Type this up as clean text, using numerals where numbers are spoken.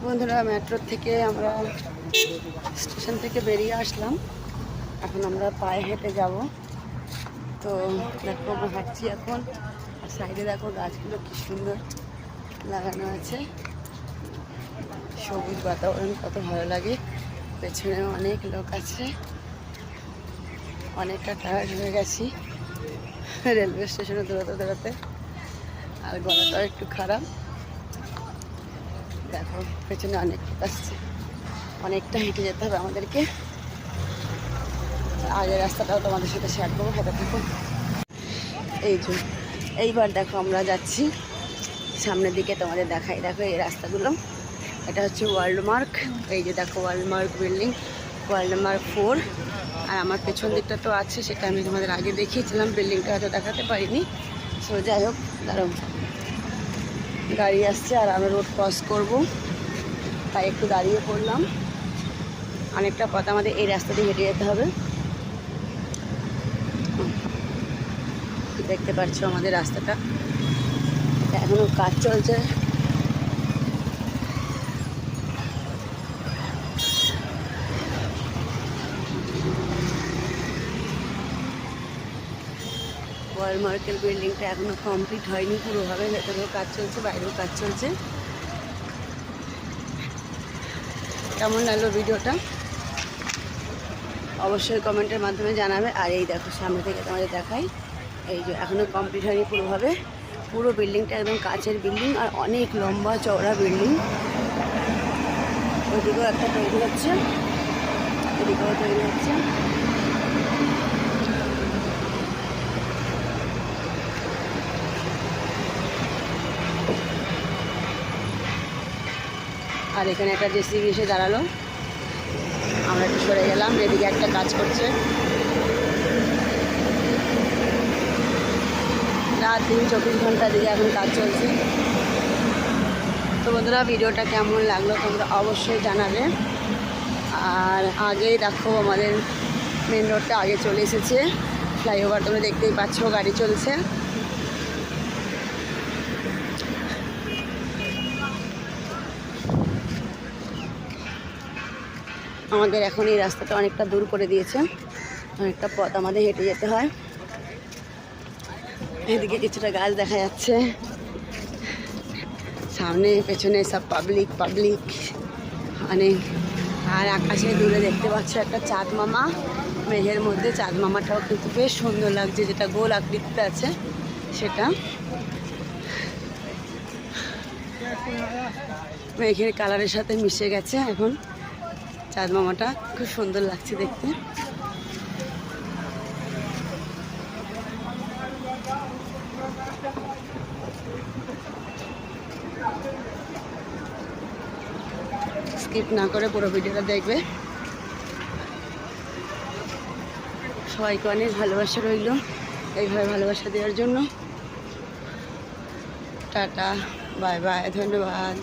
বন্ধুরা, মেট্রো থেকে আমরা স্টেশন থেকে বেরিয়ে আসলাম। এখন আমরা পায়ে হেঁটে যাব। তো দেখো আমরা হাঁটছি এখন। আর সাইডে দেখো গাছগুলো কি সুন্দর লাগানো আছে, সবুজ বাতাবরণ কত ভালো লাগে। পেছনে অনেক লোক আছে। অনেকটা টায়ার্ড হয়ে গেছি রেলওয়ে স্টেশনে দৌড়াতে দৌড়াতে, আর গলাটাও একটু খারাপ। দেখো পেছনে অনেক লোক আসছে, অনেকটা হেঁটে যেতে হবে আমাদেরকে। আগের রাস্তাটাও তোমাদের সাথে শেয়ার করবো, হেঁটে থাকো। এই যে এইবার দেখো আমরা যাচ্ছি সামনের দিকে, তোমাদের দেখাই। দেখো এই রাস্তাগুলো, এটা হচ্ছে ওয়ার্ল্ডমার্ক। এই যে দেখো ওয়ার্ল্ডমার্ক বিল্ডিং, ওয়ার্ল্ডমার্ক 4। আর আমার পেছন দিকটা তো আছে, সেটা আমি তোমাদের আগে দেখিয়েছিলাম, বিল্ডিংটা হয়তো দেখাতে পারিনি। সো যাই হোক, দাঁড়াও, গাড়ি আসছে আর আমরা রোড ক্রস করব, তাই একটু দাঁড়িয়ে পড়লাম। অনেকটা পথ আমাদের এই রাস্তা দিয়ে হেঁটে যেতে হবে। দেখতে পাচ্ছ আমাদের রাস্তাটা এখনো কাজ চলছে। ওয়ার্ল্ডমার্কের বিল্ডিংটা এখনো কমপ্লিট হয়নি পুরোভাবে, ভেতরেও কাজ চলছে, বাইরেও কাজ চলছে। কেমন লাগলো ভিডিওটা অবশ্যই কমেন্টের মাধ্যমে জানাবে। আর এই দেখো সামনে থেকে তোমাদের দেখাই, এই যে এখনও কমপ্লিট হয়নি পুরোভাবে। পুরো বিল্ডিংটা একদম কাচের বিল্ডিং, আর অনেক লম্বা চওড়া বিল্ডিং। ওইদিকেও একটা তৈরি হচ্ছে, এদিকেও তৈরি হচ্ছে। আর এখানে একটা জেসিবি এসে দাঁড়ালো, আমরা একটু সরে গেলাম। এদিকে একটা কাজ করছে, রাত দিন 24 ঘন্টা দিকে এখন কাজ চলছে। তো বন্ধুরা, ভিডিওটা কেমন লাগলো তোমরা অবশ্যই জানাবে। আর আগেই দেখো আমাদের মেন রোডটা আগে চলে এসেছে, ফ্লাইওভার তোমরা দেখতেই পাচ্ছ, গাড়ি চলছে। আমাদের এখন এই রাস্তাটা অনেকটা দূর করে দিয়েছে, অনেকটা পথ আমাদের হেঁটে যেতে হয়। এদিকে কিছুটা গাছ দেখা যাচ্ছে, সামনে পেছনে সব পাবলিক অনেক। আর আকাশে দূরে দেখতে পাচ্ছ একটা চাঁদ মামা, মেঘের মধ্যে। চাঁদ মামাটাও কিন্তু বেশ সুন্দর লাগছে, যেটা গোল আকৃতিতে আছে সেটা। মেঘের কালারের সাথে মিশে গেছে এখন চাঁদ মামাটা, খুব সুন্দর লাগছে দেখতে। স্কিপ না করে পুরো ভিডিওটা দেখবে। সবাইকে অনেক ভালোবাসা রইল, এইভাবে ভালোবাসা দেওয়ার জন্য। টাটা, বাই বাই, ধন্যবাদ।